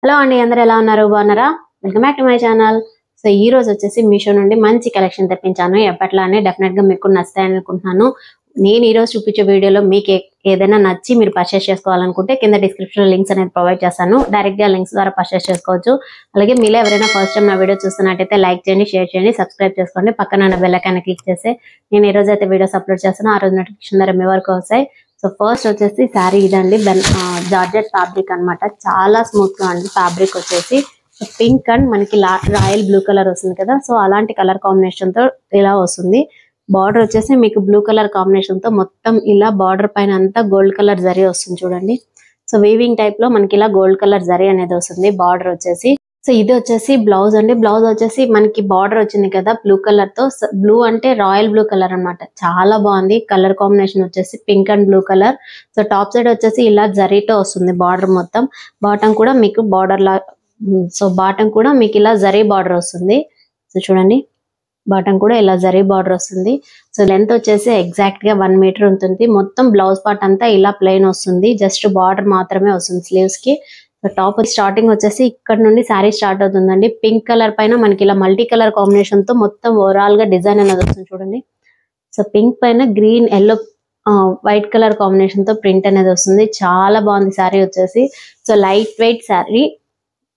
Hello అండి, అందరూ ఎలా ఉన్నారు? బాగున్నారా? Welcome back to my channel. So ఈ రోజు వచ్చేసి మీషో నుండి మంచి కలెక్షన్ తెప్పించాను. ఎప్పట్లానే డెఫినెట్ గా మీకు నచ్చుతాయని అనుకుంటున్నాను. నేను ఈ రోజు చూపించే వీడియోలో మీకు ఏదైనా నచ్చి మీరు పర్చేస్ చేసుకోవాలనుకుంటే కింద డిస్క్రిప్షన్ లో లింక్స్ అనేది ప్రొవైడ్ చేస్తాను. డైరెక్ట్ గా లింక్స్ ద్వారా పర్చేస్ చేసుకోవచ్చు. అలాగే మీలో ఎవరైనా ఫస్ట్ టైం నా వీడియో చూస్తున్నట్టయితే లైక్ చేయండి, షేర్ చేయండి, సబ్స్క్రైబ్ చేసుకోండి. పక్కన ఉన్న బెల్ ఐకాన్ క్లిక్ చేస్తే నేను ఈ రోజు అయితే వీడియోస్ అప్లోడ్ చేస్తాను. ఆ రోజు నోటిఫికేషన్ ద్వారా మీ వరకు వస్తాయి. సో ఫస్ట్ వచ్చేసి శారీ ఇదండి, జార్జెట్ ఫ్యాబ్రిక్ అన్నమాట. చాలా స్మూత్ గా ఉంది ఫ్యాబ్రిక్ వచ్చేసి. పింక్ అండ్ మనకి రాయల్ బ్లూ కలర్ వస్తుంది కదా, సో అలాంటి కలర్ కాంబినేషన్ తో ఇలా వస్తుంది. బార్డర్ వచ్చేసి మీకు బ్లూ కలర్ కాంబినేషన్ తో మొత్తం ఇలా బార్డర్ పైన అంతా గోల్డ్ కలర్ జరీ వస్తుంది చూడండి. సో వీవింగ్ టైప్ లో మనకి ఇలా గోల్డ్ కలర్ జరీ అనేది వస్తుంది బార్డర్ వచ్చేసి. సో ఇది వచ్చేసి బ్లౌజ్ అండి. బ్లౌజ్ వచ్చేసి మనకి బార్డర్ వచ్చింది కదా బ్లూ కలర్ తో, బ్లూ అంటే రాయల్ బ్లూ కలర్ అన్నమాట. చాలా బాగుంది కలర్ కాంబినేషన్ వచ్చేసి, pink and blue colour. So top side వచ్చేసి ఇలా జరీతో వస్తుంది బార్డర్ మొత్తం. బాటం కూడా మీకు బార్డర్ లా, సో బాటం కూడా మీకు ఇలా జరీ బార్డర్ వస్తుంది. సో చూడండి, బాటం కూడా ఇలా జరీ బార్డర్ వస్తుంది. సో లెంత్ వచ్చేసి ఎగ్జాక్ట్ గా 1 మీటర్ ఉంటుంది. మొత్తం బ్లౌజ్ పార్ట్ అంతా ఇలా ప్లెయిన్ వస్తుంది, జస్ట్ బార్డర్ మాత్రమే వస్తుంది స్లీవ్స్ కి. సో టాప్ స్టార్టింగ్ వచ్చేసి ఇక్కడ నుండి శారీ స్టార్ట్ అవుతుందండి. పింక్ కలర్ పైన మనకి ఇలా మల్టీ కలర్ కాంబినేషన్ తో మొత్తం ఓవరాల్ గా డిజైన్ అనేది వస్తుంది చూడండి. సో పింక్ పైన green, yellow, white colour combination తో ప్రింట్ అనేది వస్తుంది. చాలా బాగుంది శారీ వచ్చేసి. సో లైట్ వెయిట్ శారీ,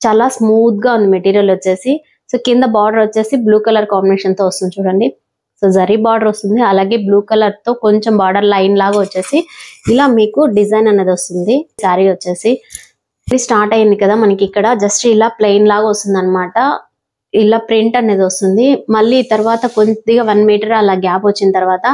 చాలా స్మూత్ గా ఉంది మెటీరియల్ వచ్చేసి. సో కింద బార్డర్ వచ్చేసి బ్లూ కలర్ కాంబినేషన్ తో వస్తుంది చూడండి. సో జరీ బార్డర్ వస్తుంది, అలాగే బ్లూ కలర్ తో కొంచెం బార్డర్ లైన్ లాగా వచ్చేసి ఇలా మీకు డిజైన్ అనేది వస్తుంది. శారీ వచ్చేసి ఇది స్టార్ట్ అయింది కదా మనకి, ఇక్కడ జస్ట్ ఇలా ప్లెయిన్ లాగా వస్తుంది అనమాట. ఇలా ప్రింట్ అనేది వస్తుంది. మళ్ళీ తర్వాత కొద్దిగా 1 మీటర్ అలా గ్యాప్ వచ్చిన తర్వాత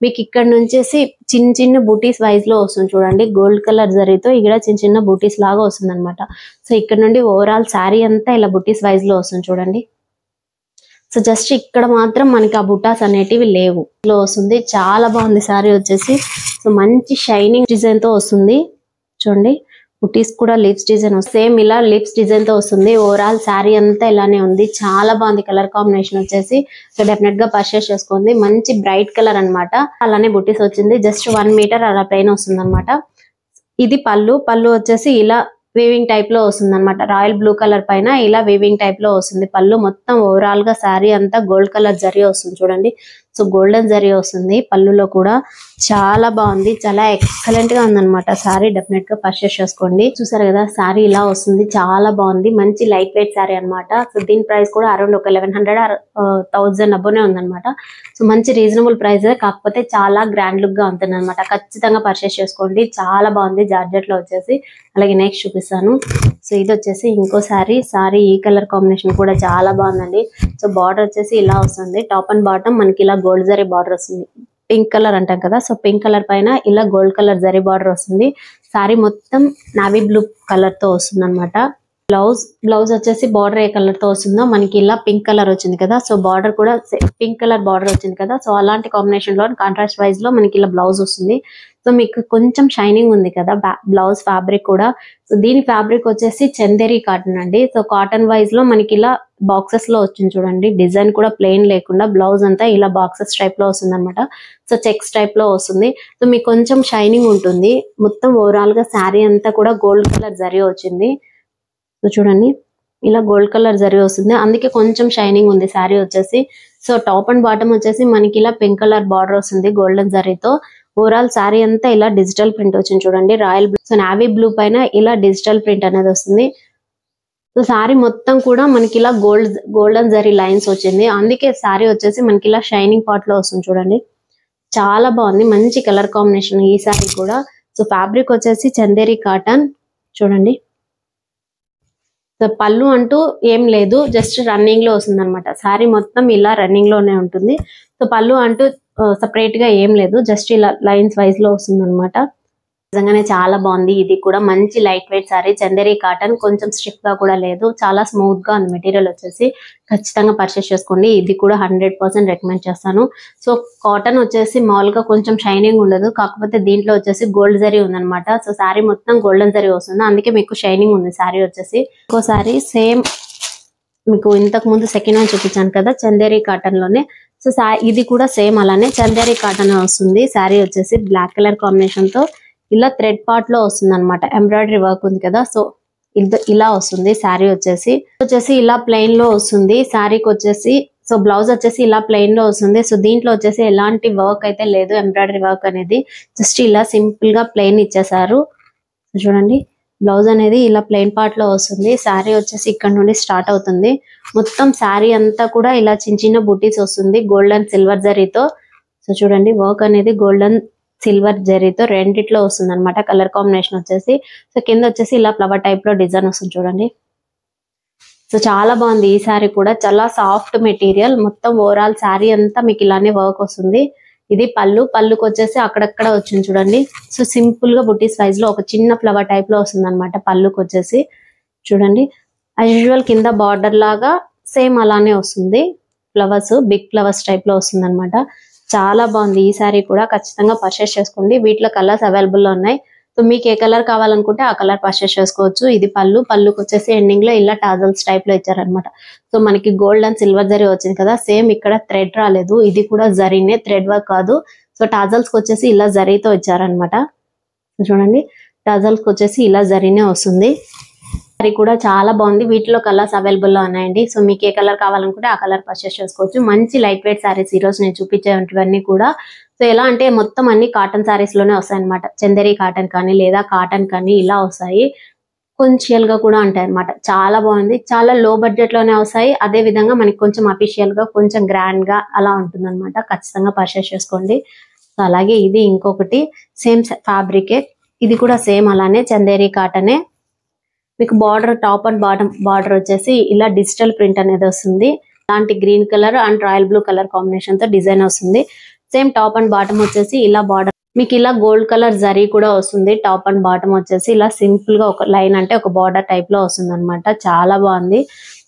మీకు ఇక్కడ నుంచేసి చిన్న చిన్న బూటీస్ వైజ్ లో వస్తుంది చూడండి. గోల్డ్ కలర్ జరీతో ఇక్కడ చిన్న చిన్న బూటీస్ లాగా వస్తుంది అనమాట. సో ఇక్కడ నుండి ఓవరాల్ శారీ అంతా ఇలా బూటీస్ వైజ్ లో వస్తుంది చూడండి. సో జస్ట్ ఇక్కడ మాత్రం మనకి ఆ బుటాస్ అనేటివి లేవు, లో వస్తుంది. చాలా బాగుంది శారీ వచ్చేసి. సో మంచి షైనింగ్ డిజైన్ తో వస్తుంది చూడండి. బుటీస్ కూడా లిప్స్ డిజైన్ సేమ్ ఇలా లిప్స్ డిజైన్ తో వస్తుంది. ఓవరాల్ శారీ అంతా ఇలానే ఉంది. చాలా బాగుంది కలర్ కాంబినేషన్ వచ్చేసి. సో డెఫినెట్ గా పర్చేస్ చేసుకోండి. మంచి బ్రైట్ కలర్ అన్నమాట. అలానే బుటీస్ వచ్చింది. జస్ట్ 1 మీటర్ అలా ప్లెయిన్ వస్తుంది అనమాట. ఇది పళ్ళు వచ్చేసి ఇలా వీవింగ్ టైప్ లో వస్తుంది అనమాట. రాయల్ బ్లూ కలర్ పైన ఇలా వీవింగ్ టైప్ లో వస్తుంది పళ్ళు. మొత్తం ఓవరాల్ గా శారీ అంతా గోల్డ్ కలర్ జరీ వస్తుంది చూడండి. సో గోల్డెన్ జరీ వస్తుంది పళ్ళులో కూడా. చాలా బాగుంది, చాలా ఎక్సలెంట్ గా ఉందన్నమాట శారీ. డెఫినెట్ గా పర్చేస్ చేసుకోండి. చూసారు కదా శారీ ఇలా వస్తుంది, చాలా బాగుంది. మంచి లైట్ వెయిట్ శారీ అనమాట. సో దీని ప్రైస్ కూడా అరౌండ్ ఒక 1100-1000 అబ్బోనే ఉందన్నమాట. సో మంచి రీజనబుల్ ప్రైస్, కాకపోతే చాలా గ్రాండ్ లుక్ గా ఉంటుంది అనమాట. ఖచ్చితంగా పర్చేస్ చేసుకోండి. చాలా బాగుంది జార్జెట్ లో వచ్చేసి. అలాగే నెక్స్ట్ చూపిస్తాను. సో ఇది వచ్చేసి ఇంకో శారీ. ఈ కలర్ కాంబినేషన్ కూడా చాలా బాగుందండి. సో బార్డర్ వచ్చేసి ఇలా వస్తుంది. టాప్ అండ్ బాటమ్ మనకి ఇలా గోల్డ్ జరీ బార్డర్ వస్తుంది. పింక్ కలర్ అంటాం కదా, సో పింక్ కలర్ పైన ఇలా గోల్డ్ కలర్ జరీ బార్డర్ వస్తుంది. శారీ మొత్తం నావీ బ్లూ కలర్ తో వస్తుంది అనమాట. బ్లౌజ్ వచ్చేసి బార్డర్ ఏ కలర్ తో వస్తుందో మనకి ఇలా పింక్ కలర్ వచ్చింది కదా, సో బార్డర్ కూడా పింక్ కలర్ బార్డర్ వచ్చింది కదా. సో అలాంటి కాంబినేషన్ లో కాంట్రాస్ట్ వైజ్ లో మనకి ఇలా బ్లౌజ్ వస్తుంది. సో మీకు కొంచెం షైనింగ్ ఉంది కదా బ్లౌజ్ ఫ్యాబ్రిక్ కూడా. సో దీని ఫ్యాబ్రిక్ వచ్చేసి చందేరి కాటన్ అండి. సో కాటన్ వైజ్ లో మనకి ఇలా బాక్సెస్ లో వచ్చింది చూడండి. డిజైన్ కూడా ప్లెయిన్ లేకుండా బ్లౌజ్ అంతా ఇలా బాక్సెస్ టైప్ లో వస్తుంది అనమాట. సో చెక్స్ టైప్ లో వస్తుంది. సో మీకు కొంచెం షైనింగ్ ఉంటుంది. మొత్తం ఓవరాల్ గా శారీ అంతా కూడా గోల్డ్ కలర్ జరీ వచ్చింది. సో చూడండి ఇలా గోల్డ్ కలర్ జరీ వస్తుంది, అందుకే కొంచెం షైనింగ్ ఉంది శారీ వచ్చేసి. సో టాప్ అండ్ బాటమ్ వచ్చేసి మనకి ఇలా పింక్ కలర్ బార్డర్ వస్తుంది గోల్డెన్ జరీతో. ఓవరాల్ శారీ అంతా ఇలా డిజిటల్ ప్రింట్ వచ్చింది చూడండి. Royal blue, so navy blue పైన ఇలా డిజిటల్ ప్రింట్ అనేది వస్తుంది. సో శారీ మొత్తం కూడా మనకి ఇలా గోల్డెన్ జరీ లైన్స్ వచ్చింది, అందుకే శారీ వచ్చేసి మనకి ఇలా షైనింగ్ పార్ట్ లో వస్తుంది చూడండి. చాలా బాగుంది, మంచి కలర్ కాంబినేషన్ ఈ శారీ కూడా. సో ఫ్యాబ్రిక్ వచ్చేసి చందేరి కాటన్ చూడండి. సో పళ్ళు అంటూ ఏం లేదు, జస్ట్ రన్నింగ్ లో వస్తుంది అనమాట. శారీ మొత్తం ఇలా రన్నింగ్ లోనే ఉంటుంది. సో పళ్ళు అంటూ సపరేట్ గా ఏం లేదు, జస్ట్ ఇలా లైన్స్ వైజ్ లో వస్తుంది అనమాట. నిజంగానే చాలా బాగుంది. ఇది కూడా మంచి light weight sari, Chanderi cotton. కొంచెం స్టిఫ్ గా కూడా లేదు, చాలా స్మూత్ గా ఉంది మెటీరియల్ వచ్చేసి. ఖచ్చితంగా పర్చేస్ చేసుకోండి. ఇది కూడా 100% రికమెండ్ చేస్తాను. సో కాటన్ వచ్చేసి మామూలుగా కొంచెం షైనింగ్ ఉండదు, కాకపోతే దీంట్లో వచ్చేసి గోల్డ్ జరీ ఉందన్నమాట. సో శారీ మొత్తం గోల్డెన్ జరీ వస్తుంది, అందుకే మీకు షైనింగ్ ఉంది శారీ వచ్చేసి. ఇంకో శారీ సేమ్ మీకు ఇంతకు ముందు సెకండ్ వన్ చూపించాను కదా చందేరి కాటన్ లోనే. సో ఇది కూడా సేమ్ అలానే చందేరి కాటన్ వస్తుంది. శారీ వచ్చేసి బ్లాక్ కలర్ కాంబినేషన్ తో ఇలా థ్రెడ్ పార్ట్ లో వస్తుంది అనమాట. ఎంబ్రాయిడరీ వర్క్ ఉంది కదా, సో ఇలా వస్తుంది శారీ వచ్చేసి ఇలా ప్లెయిన్ లో వస్తుంది శారీకి వచ్చేసి. సో బ్లౌజ్ వచ్చేసి ఇలా ప్లెయిన్ లో వస్తుంది. సో దీంట్లో వచ్చేసి ఎలాంటి వర్క్ అయితే లేదు, ఎంబ్రాయిడరీ వర్క్ అనేది జస్ట్ ఇలా సింపుల్ గా ప్లెయిన్ ఇచ్చేసారు. చూడండి బ్లౌజ్ అనేది ఇలా ప్లెయిన్ పార్ట్ లో వస్తుంది. శారీ వచ్చేసి ఇక్కడ నుండి స్టార్ట్ అవుతుంది. మొత్తం శారీ అంతా కూడా ఇలా చిన్న చిన్న బుటీస్ వస్తుంది గోల్డ్ అండ్ సిల్వర్ జరీతో. సో చూడండి వర్క్ అనేది గోల్డెన్ సిల్వర్ జరీతో రెండిట్లో వస్తుంది అనమాట. కలర్ కాంబినేషన్ వచ్చేసి సో కింద వచ్చేసి ఇలా ఫ్లవర్ టైప్ లో డిజైన్ వస్తుంది చూడండి. సో చాలా బాగుంది ఈ శారీ కూడా, చాలా సాఫ్ట్ మెటీరియల్. మొత్తం ఓవరాల్ శారీ అంతా మీకు ఇలానే వర్క్ వస్తుంది. ఇది పళ్ళుకి వచ్చేసి అక్కడక్కడ వచ్చింది చూడండి. సో సింపుల్ గా బుటీస్ వైజ్ లో ఒక చిన్న ఫ్లవర్ టైప్ లో వస్తుంది అనమాట పళ్ళుకి వచ్చేసి. చూడండి యాజ్ యూజువల్ కింద బార్డర్ లాగా సేమ్ అలానే వస్తుంది. ఫ్లవర్స్ బిగ్ ఫ్లవర్స్ టైప్ లో వస్తుంది అనమాట. చాలా బాగుంది ఈ శారీ కూడా, ఖచ్చితంగా పర్చేస్ చేసుకోండి. వీటిలో కలర్స్ అవైలబుల్ లో ఉన్నాయి. సో మీకు ఏ కలర్ కావాలనుకుంటే ఆ కలర్ పర్చేస్ చేసుకోవచ్చు. ఇది పళ్ళుకి వచ్చేసి ఎండింగ్ లో ఇలా టాజల్స్ టైప్ లో ఇచ్చారనమాట. సో మనకి గోల్డ్ అండ్ సిల్వర్ జరీ వచ్చింది కదా, సేమ్ ఇక్కడ థ్రెడ్ రాలేదు, ఇది కూడా జరీనే, థ్రెడ్ వర్క్ కాదు. సో టాజల్స్ కి వచ్చేసి ఇలా జరీతో ఇచ్చారనమాట. చూడండి టాజల్స్ కి వచ్చేసి ఇలా జరీనే వస్తుంది. శారీ కూడా చాలా బాగుంది. వీటిలో కలర్స్ అవైలబుల్ లో ఉన్నాయండి. సో మీకు ఏ కలర్ కావాలనుకుంటే ఆ కలర్ పర్చేస్ చేసుకోవచ్చు. మంచి లైట్ వెయిట్ శారీస్ ఈ రోజు నేను చూపించేవన్నీ కూడా. సో ఎలా అంటే మొత్తం అన్ని కాటన్ శారీస్ లోనే వస్తాయి అనమాట. చందేరి కాటన్ కానీ లేదా కాటన్ కానీ ఇలా వస్తాయి. కొంచెల్ గా కూడా ఉంటాయి అనమాట. చాలా బాగుంది, చాలా లో బడ్జెట్ లోనే వస్తాయి. అదే విధంగా మనకి కొంచెం అఫీషియల్ గా కొంచెం గ్రాండ్ గా అలా ఉంటుంది అనమాట. ఖచ్చితంగా పర్చేస్ చేసుకోండి. సో అలాగే ఇది ఇంకొకటి సేమ్ ఫ్యాబ్రికే, ఇది కూడా సేమ్ అలానే చందేరి కాటనే. మీకు border top and bottom border వచ్చేసి ఇలా డిజిటల్ ప్రింట్ అనేది వస్తుంది. అలాంటి green colour and royal blue colour combination తో డిజైన్ వస్తుంది. సేమ్ టాప్ అండ్ బాటమ్ వచ్చేసి ఇలా బార్డర్ మీకు ఇలా గోల్డ్ కలర్ జరీ కూడా వస్తుంది. టాప్ అండ్ బాటమ్ వచ్చేసి ఇలా సింపుల్ గా ఒక లైన్ అంటే ఒక బార్డర్ టైప్ లో వస్తుంది అనమాట. చాలా బాగుంది.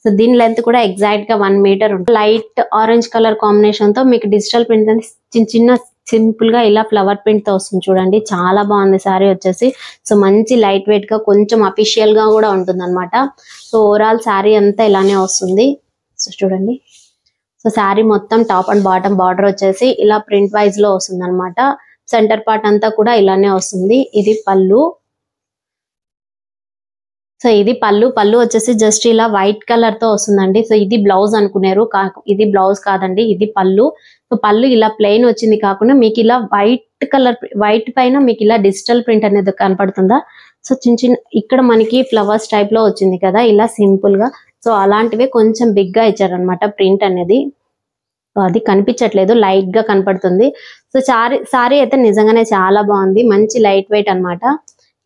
సో దీని లెంత్ కూడా ఎగ్జాక్ట్ గా 1 మీటర్ ఉంటుంది. లైట్ ఆరెంజ్ కలర్ కాంబినేషన్ తో మీకు డిజిటల్ ప్రింట్ అనేది చిన్న చిన్న సింపుల్ గా ఇలా ఫ్లవర్ ప్రింట్ తో వస్తుంది చూడండి. చాలా బాగుంది శారీ వచ్చేసి. సో మంచి లైట్ వెయిట్ గా కొంచెం అఫీషియల్ గా కూడా ఉంటుంది అనమాట. సో ఓవరాల్ శారీ అంతా ఇలానే వస్తుంది. సో చూడండి సో శారీ మొత్తం టాప్ అండ్ బాటమ్ బార్డర్ వచ్చేసి ఇలా ప్రింట్ వైజ్ లో వస్తుంది అనమాట. సెంటర్ పార్ట్ అంతా కూడా ఇలానే వస్తుంది. ఇది పళ్ళు. సో ఇది పళ్ళు వచ్చేసి జస్ట్ ఇలా వైట్ కలర్ తో వస్తుందండి. సో ఇది బ్లౌజ్ అనుకున్నారు, ఇది బ్లౌజ్ కాదండి, ఇది పళ్ళు. సో పళ్ళు ఇలా ప్లెయిన్ వచ్చింది కాకుండా మీకు ఇలా వైట్ కలర్, వైట్ పైన మీకు ఇలా డిజిటల్ ప్రింట్ అనేది కనపడుతుందా. సో చిన్న చిన్న ఇక్కడ మనకి ఫ్లవర్స్ టైప్ లో వచ్చింది కదా ఇలా సింపుల్ గా. సో అలాంటివి కొంచెం బిగ్ గా ఇచ్చారనమాట ప్రింట్ అనేది. సో అది కనిపించట్లేదు, లైట్ గా కనపడుతుంది. సో సారీ అయితే నిజంగానే చాలా బాగుంది, మంచి లైట్ వెయిట్ అన్నమాట.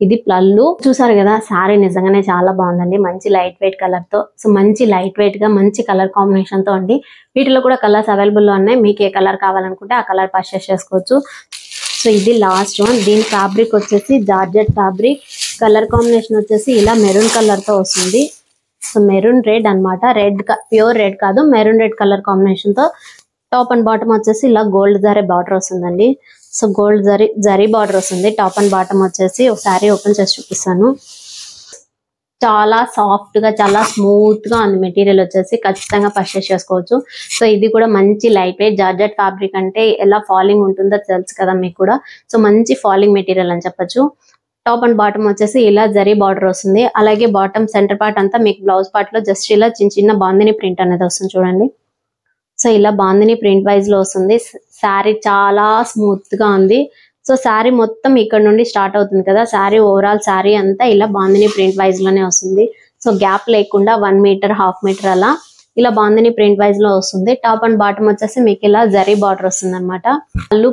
ఇది పళ్ళు చూసారు కదా, సారీ నిజంగానే చాలా బాగుందండి, మంచి లైట్ వెయిట్ కలర్ తో. సో మంచి లైట్ వెయిట్ గా మంచి కలర్ కాంబినేషన్ తో అండి. వీటిలో కూడా కలర్స్ అవైలబుల్ లో ఉన్నాయి. మీకు ఏ కలర్ కావాలనుకుంటే ఆ కలర్ పర్చేస్ చేసుకోవచ్చు. సో ఇది లాస్ట్ వన్. దీని ఫ్యాబ్రిక్ వచ్చేసి జార్జెట్ ఫ్యాబ్రిక్. కలర్ కాంబినేషన్ వచ్చేసి ఇలా మెరూన్ కలర్ తో వస్తుంది. సో మెరూన్ రెడ్ అన్నమాట, రెడ్ ప్యూర్ రెడ్ కాదు, మెరూన్ రెడ్ కలర్ కాంబినేషన్ తో. టాప్ అండ్ బాటమ్ వచ్చేసి ఇలా గోల్డ్ జరీ బార్డర్ వస్తుందండి. సో గోల్డ్ జరీ బార్డర్ వస్తుంది. టాప్ అండ్ బాటమ్ వచ్చేసి ఒకసారి ఓపెన్ చేసి చూపిస్తాను. చాలా సాఫ్ట్ గా చాలా స్మూత్ గా ఉంది మెటీరియల్ వచ్చేసి, ఖచ్చితంగా పర్చేస్ చేసుకోవచ్చు. సో ఇది కూడా మంచి లైట్ వెయిట్ జార్జెట్ ఫ్యాబ్రిక్ అంటే ఎలా ఫాలింగ్ ఉంటుందో తెలుసు కదా మీకు కూడా. సో మంచి ఫాలింగ్ మెటీరియల్ అని చెప్పొచ్చు. టాప్ అండ్ బాటమ్ వచ్చేసి ఇలా జరీ బార్డర్ వస్తుంది. అలాగే బాటమ్ సెంటర్ పార్ట్ అంతా మీకు బ్లౌజ్ పార్ట్ లో జస్ట్ ఇలా చిన్న చిన్న బాందిని ప్రింట్ అనేది వస్తుంది చూడండి. సో ఇలా బాందిని ప్రింట్ వైజ్ లో వస్తుంది. శారీ చాలా స్మూత్ గా ఉంది. సో శారీ మొత్తం ఇక్కడ నుండి స్టార్ట్ అవుతుంది కదా, శారీ ఓవరాల్ శారీ అంతా ఇలా బాందిని ప్రింట్ వైజ్ లోనే వస్తుంది. సో గ్యాప్ లేకుండా 1 మీటర్ 1/2 మీటర్ అలా ఇలా బాందిని ప్రింట్ వైజ్ లో వస్తుంది. టాప్ అండ్ బాటమ్ వచ్చేసి మీకు ఇలా జరీ బార్డర్ వస్తుంది అనమాట.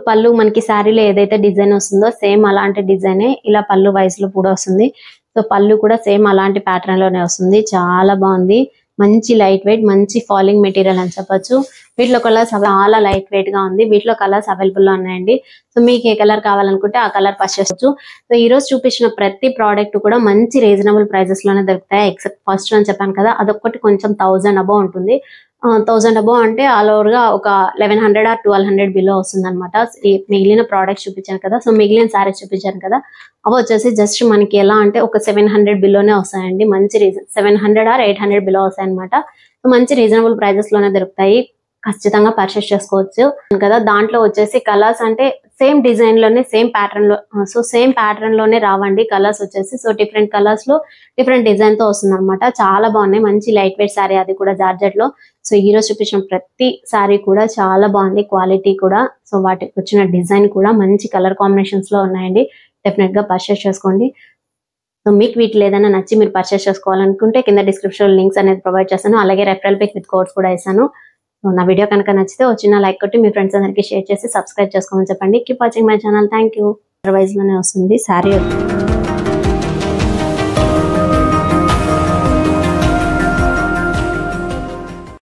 పళ్ళు మనకి శారీలో ఏదైతే డిజైన్ వస్తుందో సేమ్ అలాంటి డిజైనే ఇలా పళ్ళు వైజ్ లో కూడా వస్తుంది. సో పళ్ళు కూడా సేమ్ అలాంటి ప్యాటర్న్ లోనే వస్తుంది. చాలా బాగుంది, మంచి లైట్ వెయిట్ మంచి ఫాలింగ్ మెటీరియల్ అని చెప్పొచ్చు. వీటిలో కలర్స్ చాలా లైట్ వెయిట్ గా ఉంది. వీటిలో కలర్స్ అవైలబుల్ లో ఉన్నాయండి. సో మీకు ఏ కలర్ కావాలనుకుంటే ఆ కలర్ పర్చేస్ చేసుకోవచ్చు. సో ఈ రోజు చూపించిన ప్రతి ప్రోడక్ట్ కూడా మంచి రీజనబుల్ ప్రైజెస్ లోనే దొరుకుతాయి. ఎక్సెప్ట్ ఫస్ట్ అని చెప్పాను కదా, అదొక్కటి కొంచెం 1000 అబౌవ్ ఉంటుంది. 1000 అబౌవ్ అంటే ఆల్ ఓవర్ గా ఒక 1100 or 1200 బిలో వస్తుంది అనమాట. మిగిలిన ప్రోడక్ట్స్ చూపించాను కదా, సో మిగిలిన సారీస్ చూపించాను కదా, అవి వచ్చేసి జస్ట్ మనకి ఎలా అంటే ఒక 700 బిలోనే వస్తాయండి. మంచి 700 or 800 బిలో వస్తాయి అనమాట. సో మంచి రీజనబుల్ ప్రైజెస్ లోనే దొరుకుతాయి. ఖచ్చితంగా పర్చేస్ చేసుకోవచ్చు కదా. దాంట్లో వచ్చేసి కలర్స్ అంటే సేమ్ డిజైన్ లోనే సేమ్ ప్యాటర్న్ లో, సో సేమ్ ప్యాటర్న్ లోనే రావండి కలర్స్ వచ్చేసి. సో డిఫరెంట్ కలర్స్ లో డిఫరెంట్ డిజైన్ తో వస్తుంది అనమాట. చాలా బాగున్నాయి. మంచి లైట్ వెయిట్ శారీ, అది కూడా జార్జెట్ లో. సో ఈ రోజు చూపించిన ప్రతి శారీ కూడా చాలా బాగుంది, క్వాలిటీ కూడా. సో వాటికి వచ్చిన డిజైన్ కూడా మంచి కలర్ కాంబినేషన్స్ లో ఉన్నాయండి. డెఫినెట్ గా పర్చేస్ చేసుకోండి. సో మీకు వీటిలో ఏదైనా నచ్చి మీరు పర్చేస్ చేసుకోవాలనుకుంటే కింద డిస్క్రిప్షన్ లింక్స్ అనేది ప్రొవైడ్ చేస్తాను. అలాగే రెఫరల్ పిక్ విత్ కోడ్స్ కూడా ఇస్తాను. సో నా వీడియో కనుక నచ్చితే వచ్చిన లైక్ కొట్టి మీ ఫ్రెండ్స్ అందరికి షేర్ చేసి సబ్స్క్రైబ్ చేసుకోమని చెప్పండి. Keep watching my channel. Thank you. Otherwise లోనే వస్తుంది శారీ.